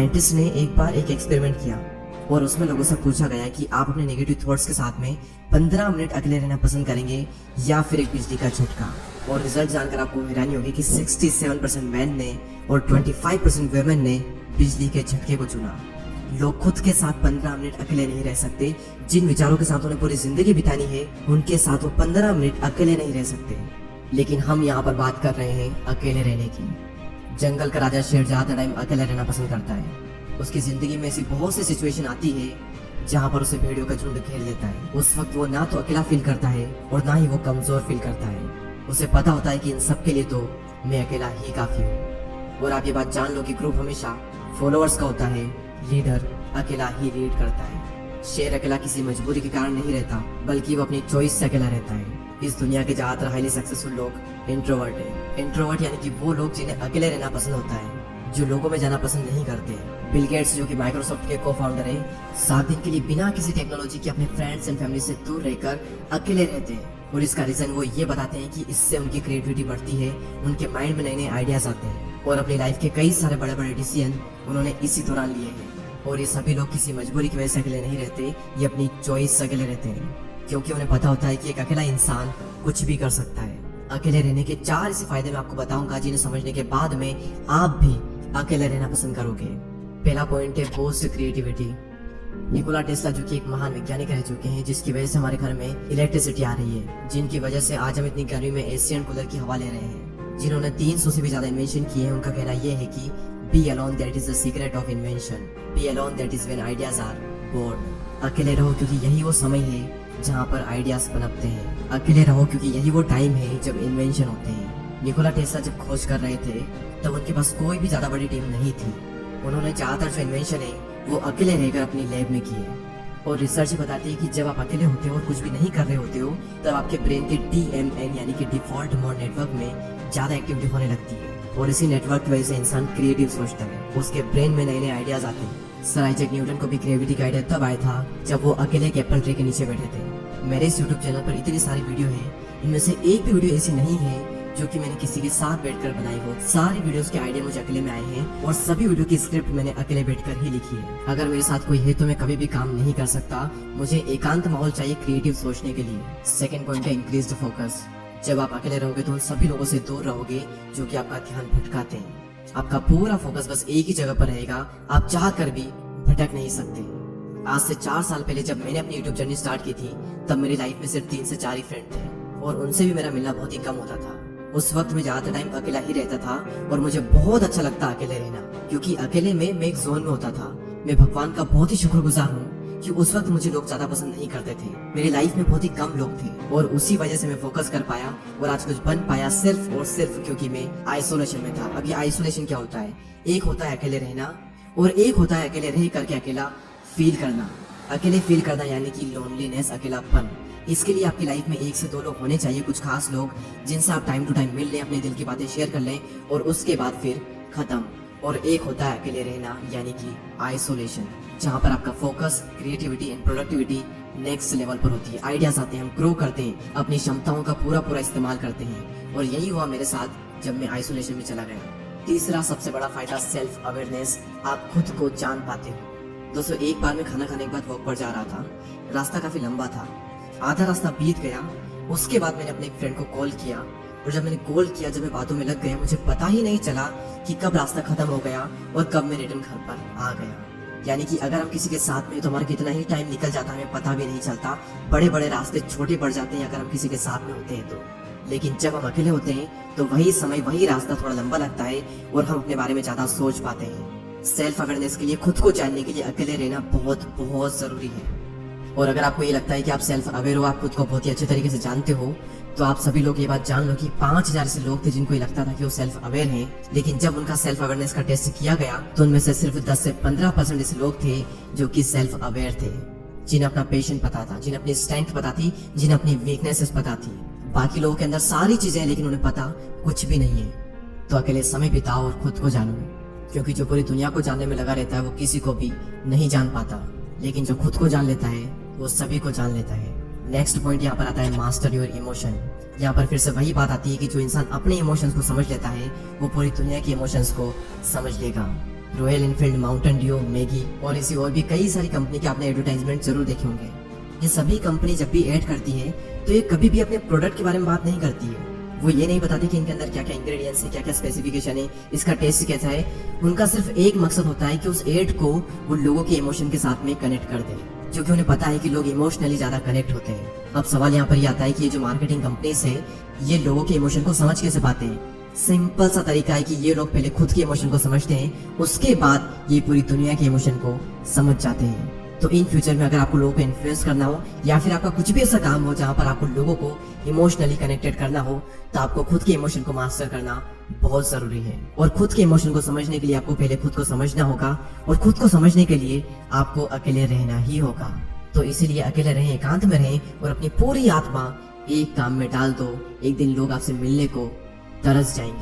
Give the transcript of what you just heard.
Scientist ने एक बार एक एक्सपेरिमेंट किया और उसमें लोगों से पूछा गया कि आप अपने नेगेटिव थॉट्स के साथ में 15 मिनट अकेले रहना पसंद करेंगे या फिर एक बिजली का झटका। और रिजल्ट जानकर आपको हैरानी होगी कि 67% मैन ने और 25% वुमेन ने बिजली के झटके को चुना। लोग खुद के साथ 15 मिनट अकेले नहीं रह सकते। जिन विचारों के साथ उन्हें पूरी जिंदगी बितानी है, उनके साथ वो 15 मिनट अकेले नहीं रह सकते। लेकिन हम यहाँ पर बात कर रहे हैं अकेले रहने की। जंगल का राजा शेर ज्यादा टाइम अकेले रहना पसंद करता है। उसकी जिंदगी में ऐसी बहुत सी सिचुएशन आती है जहाँ पर उसे भेड़ियों का झुंड घेर लेता है। उस वक्त वो ना तो अकेला फील करता है और ना ही वो कमजोर फील करता है। उसे पता होता है कि इन सब के लिए तो मैं अकेला ही काफी हूँ। और आप ये बात जान लो कि ग्रुप हमेशा फॉलोअर्स का होता है, लीडर अकेला ही लीड करता है। शेर अकेला किसी मजबूरी के कारण नहीं रहता, बल्कि वो अपनी चॉइस से अकेला रहता है। इस दुनिया के ज्यादातर हाईली सक्सेसफुल लोग इंट्रोवर्ट है। इंट्रोवर्ट यानी कि वो लोग जिन्हें अकेले रहना पसंद होता है, जो लोगों में जाना पसंद नहीं करते। बिल गेट्स जो कि माइक्रोसॉफ्ट के को फाउंडर है, 7 दिन के लिए बिना किसी टेक्नोलॉजी के अपने फ्रेंड्स एंड फैमिली से दूर रहकर अकेले रहते हैं। और इसका रीजन वो ये बताते हैं कि इससे उनकी क्रिएटिविटी बढ़ती है, उनके माइंड में नए नए आइडियाज आते हैं और अपनी लाइफ के कई सारे बड़े बड़े डिसीजन उन्होंने इसी दौरान लिए हैं। और ये सभी लोग किसी मजबूरी की वजह से अकेले नहीं रहते, ये अपनी चॉइस से अकेले रहते हैं, क्योंकि उन्हें पता होता है कि एक अकेला इंसान कुछ भी कर सकता है। अकेले रहने के 4 ऐसे फायदे मैं आपको बताऊंगा जिन्हें समझने के बाद में आप भी अकेले रहना पसंद करोगे। पहला पॉइंट है बूस्ट क्रिएटिविटी। निकोला टेस्ला जो कि एक महान वैज्ञानिक रह चुके हैं, जिसकी वजह से हमारे घर में इलेक्ट्रिसिटी आ रही है, जिनकी वजह से आज हम इतनी गर्मी में एशियन कूलर की हवा ले रहे हैं, जिन्होंने 300 से भी ज्यादा इन्वेंशन किए हैं। उनका कहना यह है कि be alone that is the secret of invention, be alone that is when ideas are born. अकेले रहो क्योंकि यही वो समय है जहाँ पर आइडियाज पनपते हैं। अकेले रहो क्योंकि यही वो टाइम है जब इन्वेंशन होते हैं। निकोला टेस्ला जब खोज कर रहे थे तब उनके पास कोई भी ज्यादा बड़ी टीम नहीं थी। उन्होंने ज्यादातर जो इन्वेंशन है वो अकेले रहकर अपनी लैब में किए। और रिसर्च बताती है कि जब आप अकेले होते हो और कुछ भी नहीं कर रहे होते हो, तब आपके ब्रेन के DMN यानी कि डिफॉल्ट मोड नेटवर्क में ज्यादा एक्टिविटी होने लगती है। और इसी नेटवर्क की वजह से इंसान क्रिएटिव सोचता है, उसके ब्रेन में नए नए आइडियाज आते हैं। सर आइजैक न्यूटन को भी क्रिएटिविटी का आइडिया तब आया था जब वो अकेले एक एप्पल ट्री के नीचे बैठे थे। मेरे इस यूट्यूब चैनल पर इतनी सारी वीडियो है, इनमें से एक भी वीडियो ऐसी नहीं है जो कि मैंने किसी के साथ बैठकर बनाई हो। सारी वीडियोस के आइडिया मुझे अकेले में आए हैं और सभी वीडियो की स्क्रिप्ट मैंने अकेले बैठकर ही लिखी है। अगर मेरे साथ कोई है तो मैं कभी भी काम नहीं कर सकता। मुझे एकांत माहौल चाहिए क्रिएटिव सोचने के लिए। सेकंड पॉइंट है इंक्रीज्ड फोकस। जब आप अकेले रहोगे तो उन सभी लोगों से दूर रहोगे जो कि आपका ध्यान भटकाते हैं। आपका पूरा फोकस बस एक ही जगह पर रहेगा, आप चाह कर भी भटक नहीं सकते। आज से 4 साल पहले जब मैंने अपनी यूट्यूब जर्नी स्टार्ट की थी, तब मेरी लाइफ में सिर्फ 3 से 4 ही फ्रेंड थे और उनसे भी मेरा मिलना बहुत ही कम होता था। उस वक्त मैं ज्यादा टाइम अकेला ही रहता था और मुझे बहुत अच्छा लगता अकेले रहना, क्योंकि अकेले में मैं एक जोन में होता था। मैं भगवान का बहुत ही शुक्रगुजार हूँ कि उस वक्त मुझे लोग ज्यादा पसंद नहीं करते थे। मेरी लाइफ में बहुत ही कम लोग थे और उसी वजह से मैं फोकस कर पाया और आज कुछ बन पाया, सिर्फ और सिर्फ क्योंकि मैं आइसोलेशन में था। अब ये आइसोलेशन क्या होता है? एक होता है अकेले रहना और एक होता है अकेले रह करके अकेला फील करना। अकेले फील करना यानी कि लोनलीनेस, अकेलापन। इसके लिए आपकी लाइफ में 1 से 2 लोग होने चाहिए, कुछ खास लोग जिनसे आप टाइम टू टाइम मिल लें, अपने दिल की बातें शेयर कर लें और उसके बाद फिर खत्म। और एक होता है अकेले रहना यानी कि आइसोलेशन, जहाँ पर आपका focus, creativity and productivity next level पर होती है। आइडियाज आते हैं, हम ग्रो करते हैं, अपनी क्षमताओं का पूरा इस्तेमाल करते हैं। और यही हुआ मेरे साथ जब मैं आइसोलेशन में चला गया। तीसरा सबसे बड़ा फायदा सेल्फ अवेयरनेस। आप खुद को जान पाते हो। दोस्तों, एक बार मैं खाना खाने के बाद वॉक पर जा रहा था। रास्ता काफी लंबा था, आधा रास्ता बीत गया। उसके बाद मैंने अपने एक फ्रेंड को कॉल किया और जब मैंने कॉल किया, जब मैं बातों में लग गया, मुझे पता ही नहीं चला कि कब रास्ता खत्म हो गया और कब मैं रिटर्न घर पर आ गया। यानी कि अगर हम किसी के साथ में तो हमारा कितना ही टाइम निकल जाता है, हमें पता भी नहीं चलता। बड़े बड़े रास्ते छोटे पड़ जाते हैं अगर हम किसी के साथ में होते हैं तो। लेकिन जब हम अकेले होते हैं तो वही समय, वही रास्ता थोड़ा लंबा लगता है और हम अपने बारे में ज्यादा सोच पाते हैं। सेल्फ अवेयरनेस के लिए, खुद को जानने के लिए अकेले रहना बहुत जरूरी है। और अगर आपको ये लगता है कि आप सेल्फ अवेयर हो, आप खुद को बहुत ही अच्छे तरीके से जानते हो, तो आप सभी लोग ये बात जान लो कि 5000 ऐसे लोग थे जिनको ये लगता था कि वो सेल्फ अवेयर हैं, लेकिन जब उनका सेल्फ अवेयरनेस का टेस्ट किया गया तो उनमें से सिर्फ 10 से 15% ऐसे लोग थे जो कि सेल्फ अवेयर थे, जिन्हें अपना पेशेंट पता था, जिन्हें अपनी स्ट्रेंथ पता थी, जिन्हें अपनी वीकनेसेस पता थी। बाकी लोगों के अंदर सारी चीजें हैं लेकिन उन्हें पता कुछ भी नहीं है। तो अकेले समय बिताओ और खुद को जानो, क्योंकि जो पूरी दुनिया को जानने में लगा रहता है वो किसी को भी नहीं जान पाता, लेकिन जो खुद को जान लेता है वो सभी को जान लेता है। नेक्स्ट पॉइंट यहाँ पर आता है मास्टर योर इमोशन। यहाँ पर फिर से वही बात आती है कि जो इंसान अपने इमोशंस को समझ लेता है वो पूरी दुनिया के इमोशंस को समझ लेगा। Royal Enfield, Mountain Dew, Maggi और ऐसी और भी कई सारी कंपनी के आपने एडवर्टाइजमेंट जरूर देखे होंगे। ये सभी कंपनी जब भी ऐड करती है तो ये कभी भी अपने प्रोडक्ट के बारे में बात नहीं करती है। वो ये नहीं बताती कि इनके अंदर क्या क्या इंग्रेडिएंट्स है, क्या क्या स्पेसिफिकेशन है, इसका टेस्ट कैसा है। उनका सिर्फ एक मकसद होता है कि उस एड को वो लोगों के इमोशन के साथ में कनेक्ट कर दे, क्योंकि उन्हें पता है कि लोग इमोशनली ज्यादा कनेक्ट होते हैं। अब सवाल यहाँ पर ये आता है कि ये जो मार्केटिंग कंपनीज है ये लोगों के इमोशन को समझ कैसे पाते हैं। सिंपल सा तरीका है कि ये लोग पहले खुद के इमोशन को समझते हैं, उसके बाद ये पूरी दुनिया के इमोशन को समझ जाते हैं। तो इन फ्यूचर में अगर आपको लोगों को इन्फ्लुएंस करना हो या फिर आपका कुछ भी ऐसा काम हो जहाँ पर आपको लोगों को इमोशनली कनेक्टेड करना हो, तो आपको खुद के इमोशन को मास्टर करना बहुत जरूरी है। और खुद के इमोशन को समझने के लिए आपको पहले खुद को समझना होगा, और खुद को समझने के लिए आपको अकेले रहना ही होगा। तो इसीलिए अकेले रहें, एकांत में रहें और अपनी पूरी आत्मा एक काम में डाल दो। एक दिन लोग आपसे मिलने को तरस जाएंगे।